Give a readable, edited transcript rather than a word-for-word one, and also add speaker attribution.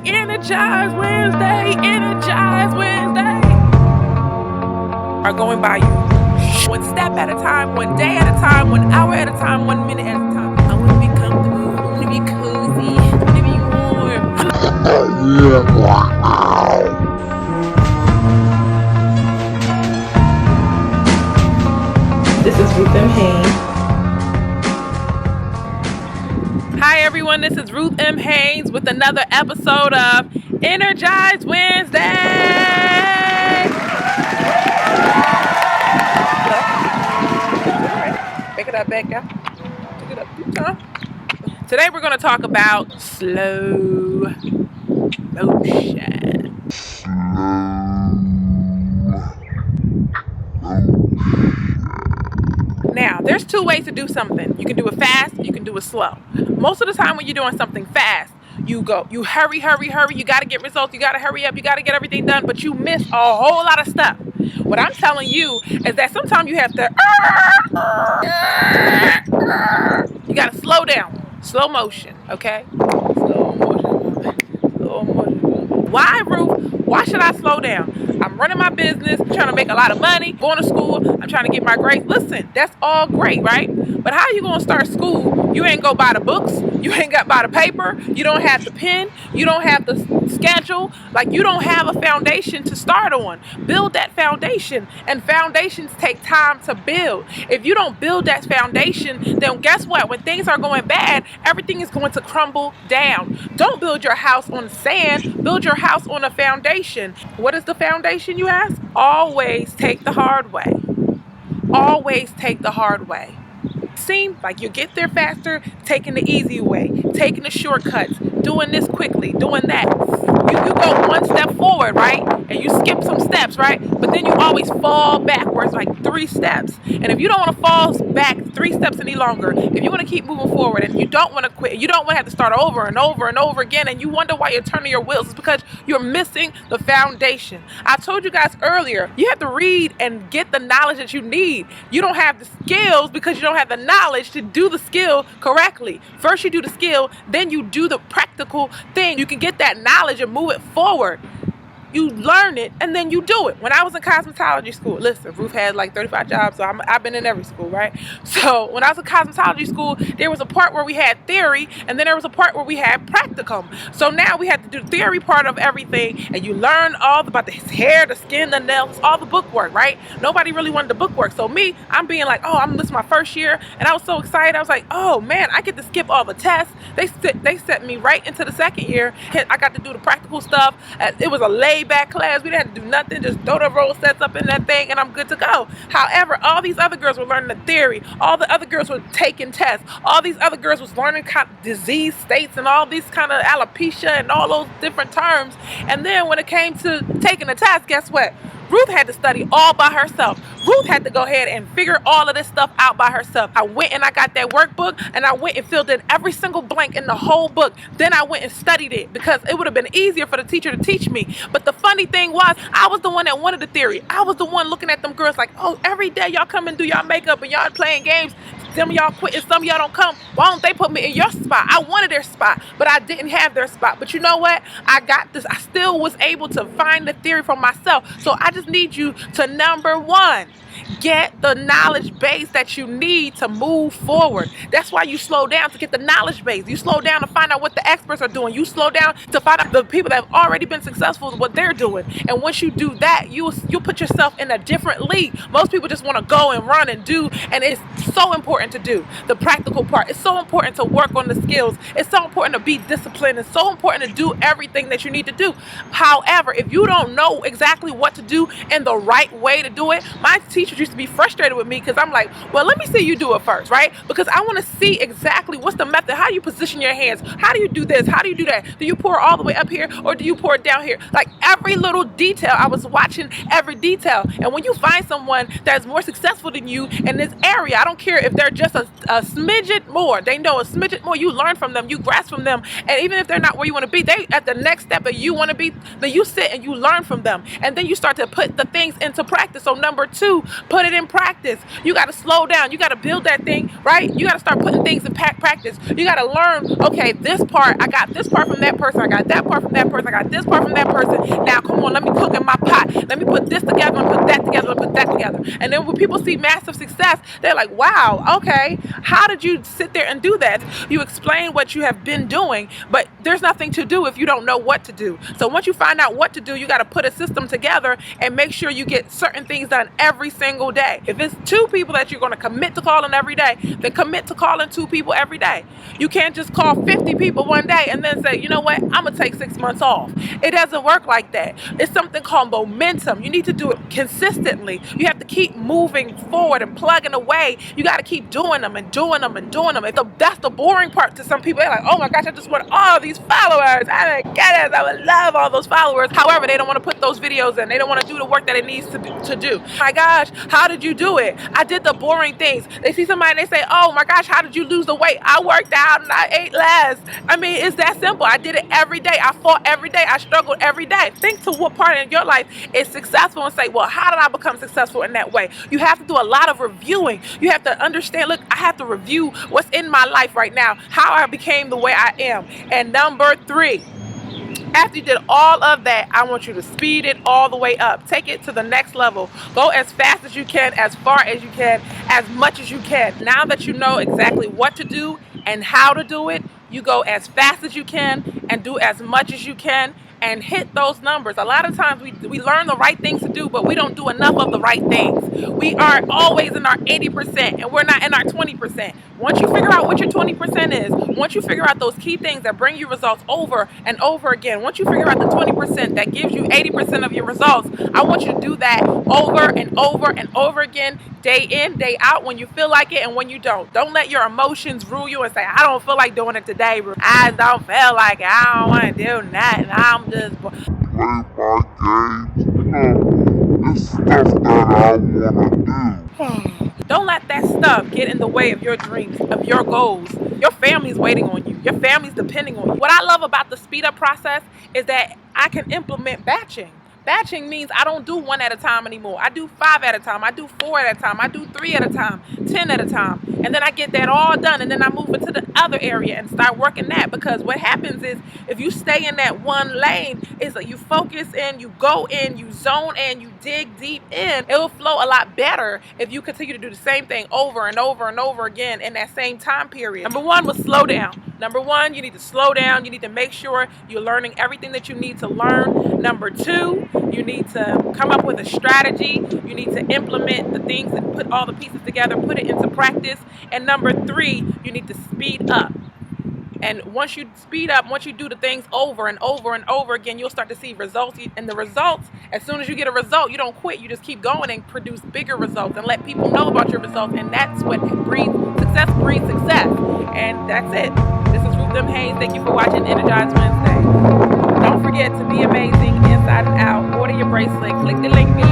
Speaker 1: Energize Wednesday, Energize Wednesday are going by you. One step at a time, one day at a time, 1 hour at a time, 1 minute at a time. I want to be comfortable, I want to be cozy, I want to be warm.
Speaker 2: This is Ruth M. Haynes.
Speaker 1: Hi everyone, this is Ruth M. Haynes with another episode of Energize Wednesday. Pick it up, Becca. Pick it up. Today we're going to talk about slow motion. Now, there's two ways to do something. You can do it fast, you can do it slow. Most of the time when you're doing something fast, you hurry, you got to get results, you got to hurry up, you got to get everything done, but you miss a whole lot of stuff. What I'm telling you is that sometimes you have to, you got to slow down, slow motion, okay? Slow motion. Why, Ruth? Why should I slow down? I'm running my business, trying to make a lot of money, going to school, I'm trying to get my grades. Listen, that's all great, right? But how you gonna start school? You ain't go buy the books, you ain't got buy the paper, you don't have the pen, you don't have the schedule, like you don't have a foundation to start on. Build that foundation, and foundations take time to build. If you don't build that foundation, then guess what? When things are going bad, everything is going to crumble down. Don't build your house on sand, build your house on a foundation. What is the foundation, you ask? Always take the hard way. Always take the hard way. Seem like you get there faster, taking the easy way, taking the shortcuts, doing this quickly, doing that. You go one step forward, right? And you skip some steps, right? But then you always fall backwards like 3 steps. And if you don't want to fall back 3 steps any longer, if you want to keep moving forward and you don't want to quit, you don't want to have to start over and over and over again, and you wonder why you're turning your wheels, it's because you're missing the foundation. I told you guys earlier, you have to read and get the knowledge that you need. You don't have the skills because you don't have the knowledge to do the skill correctly. First you do the skill, then you do the practical thing. You can get that knowledge and move it forward. You learn it and then you do it. When I was in cosmetology school, listen, Ruth had like 35 jobs, so I've been in every school, right? So when I was in cosmetology school, there was a part where we had theory, and then there was a part where we had practicum. So now we had to do the theory part of everything, and you learn all about the hair, the skin, the nails, all the book work, right? Nobody really wanted the book work. So me, I'm being like, this is my first year, and I was so excited. I was like, oh man, I get to skip all the tests. They set me right into the second year. I got to do the practical stuff. It was a back class. We didn't have to do nothing, just throw the roll sets up in that thing and I'm good to go. However, all these other girls were learning the theory, all the other girls were taking tests, all these other girls was learning kind of disease states and all these kind of alopecia and all those different terms. And then when it came to taking the test, guess what? Ruth had to study all by herself. Ruth had to go ahead and figure all of this stuff out by herself. I went and I got that workbook and I went and filled in every single blank in the whole book. Then I went and studied it because it would have been easier for the teacher to teach me. But the funny thing was, I was the one that wanted the theory. I was the one looking at them girls like, every day y'all come and do y'all makeup and y'all playing games. Some of y'all quit and some of y'all don't come. Why don't they put me in your spot? I wanted their spot, but I didn't have their spot. But you know what? I got this. I still was able to find the theory for myself. So I just need you to, number 1, get the knowledge base that you need to move forward. That's why you slow down, to get the knowledge base. You slow down to find out what the experts are doing. You slow down to find out the people that have already been successful with what they're doing. And once you do that, you'll put yourself in a different league. Most people just want to go and run and do, and it's so important to do the practical part. It's so important to work on the skills. It's so important to be disciplined. It's so important to do everything that you need to do. However, if you don't know exactly what to do and the right way to do it, my teachers used to be frustrated with me because I'm like, well, let me see you do it first, right? Because I want to see exactly what's the method. How do you position your hands? How do you do this? How do you do that? Do you pour all the way up here or do you pour it down here? Like every little detail, I was watching every detail. And when you find someone that's more successful than you in this area, I don't care if they're just a smidget more, they know a smidget more, you learn from them, you grasp from them. And even if they're not where you want to be, they at the next step that you want to be, then you sit and you learn from them. And then you start to put the things into practice. So number 2, 2, put it in practice. You got to slow down. You got to build that thing, right? You got to start putting things in practice. You got to learn, okay, this part, I got this part from that person. I got that part from that person. I got this part from that person. Now, come on, let me cook in my pot. Let me put this together and put that together and put that together. And then when people see massive success, they're like, wow, okay, how did you sit there and do that? You explain what you have been doing, but there's nothing to do if you don't know what to do. So once you find out what to do, you got to put a system together and make sure you get certain things done every single day. If it's 2 people that you're going to commit to calling every day, then commit to calling 2 people every day. You can't just call 50 people one day and then say, you know what, I'm going to take 6 months off. It doesn't work like that. It's something called momentum. You need to do it consistently. You have to keep moving forward and plugging away. You got to keep doing them and doing them and doing them. That's the boring part to some people. They're like, oh my gosh, I just want all these followers. I don't get it. I would love all those followers. However, they don't want to put those videos in. They don't want to do the work that it needs to do. My gosh, how did you do it? I did the boring things. They see somebody and they say, oh my gosh, how did you lose the weight? I worked out and I ate less. I mean, it's that simple. I did it every day. I fought every day. I struggled every day. Think to what part in your life is successful and say, well, how did I become successful in that way? You have to do a lot of reviewing. You have to understand, look, I have to review what's in my life right now, how I became the way I am. And number 3, after you did all of that, I want you to speed it all the way up. Take it to the next level. Go as fast as you can, as far as you can, as much as you can. Now that you know exactly what to do and how to do it, you go as fast as you can and do as much as you can and hit those numbers. A lot of times we learn the right things to do, but we don't do enough of the right things. We are always in our 80% and we're not in our 20%. Once you figure out what your 20% is, once you figure out those key things that bring you results over and over again, once you figure out the 20% that gives you 80% of your results, I want you to do that over and over and over again, day in, day out, when you feel like it and when you don't. Don't let your emotions rule you and say, I don't feel like doing it today. I don't feel like it. I don't want to do nothing. I'm just play my games. It's stuff that I want to do. Don't let that stuff get in the way of your dreams, of your goals. Your family's waiting on you. Your family's depending on you. What I love about the speed up process is that I can implement batching. Batching means I don't do 1 at a time anymore. I do 5 at a time. I do 4 at a time. I do 3 at a time, 10 at a time. And then I get that all done. And then I move into the other area and start working that. Because what happens is if you stay in that one lane, is that you focus in, you go in, you zone in, you dig deep in. It will flow a lot better if you continue to do the same thing over and over and over again in that same time period. Number 1 was slow down. Number 1, you need to slow down. You need to make sure you're learning everything that you need to learn. Number 2, you need to come up with a strategy. You need to implement the things and put all the pieces together, put it into practice. And number 3, you need to speed up. And once you speed up, once you do the things over and over and over again, you'll start to see results. And the results, as soon as you get a result, you don't quit. You just keep going and produce bigger results and let people know about your results. And that's what breeds success. And that's it. This is Ruth Hayes. Thank you for watching Energize Wednesday. Don't forget to be amazing inside and out. Order your bracelet. Click the link below.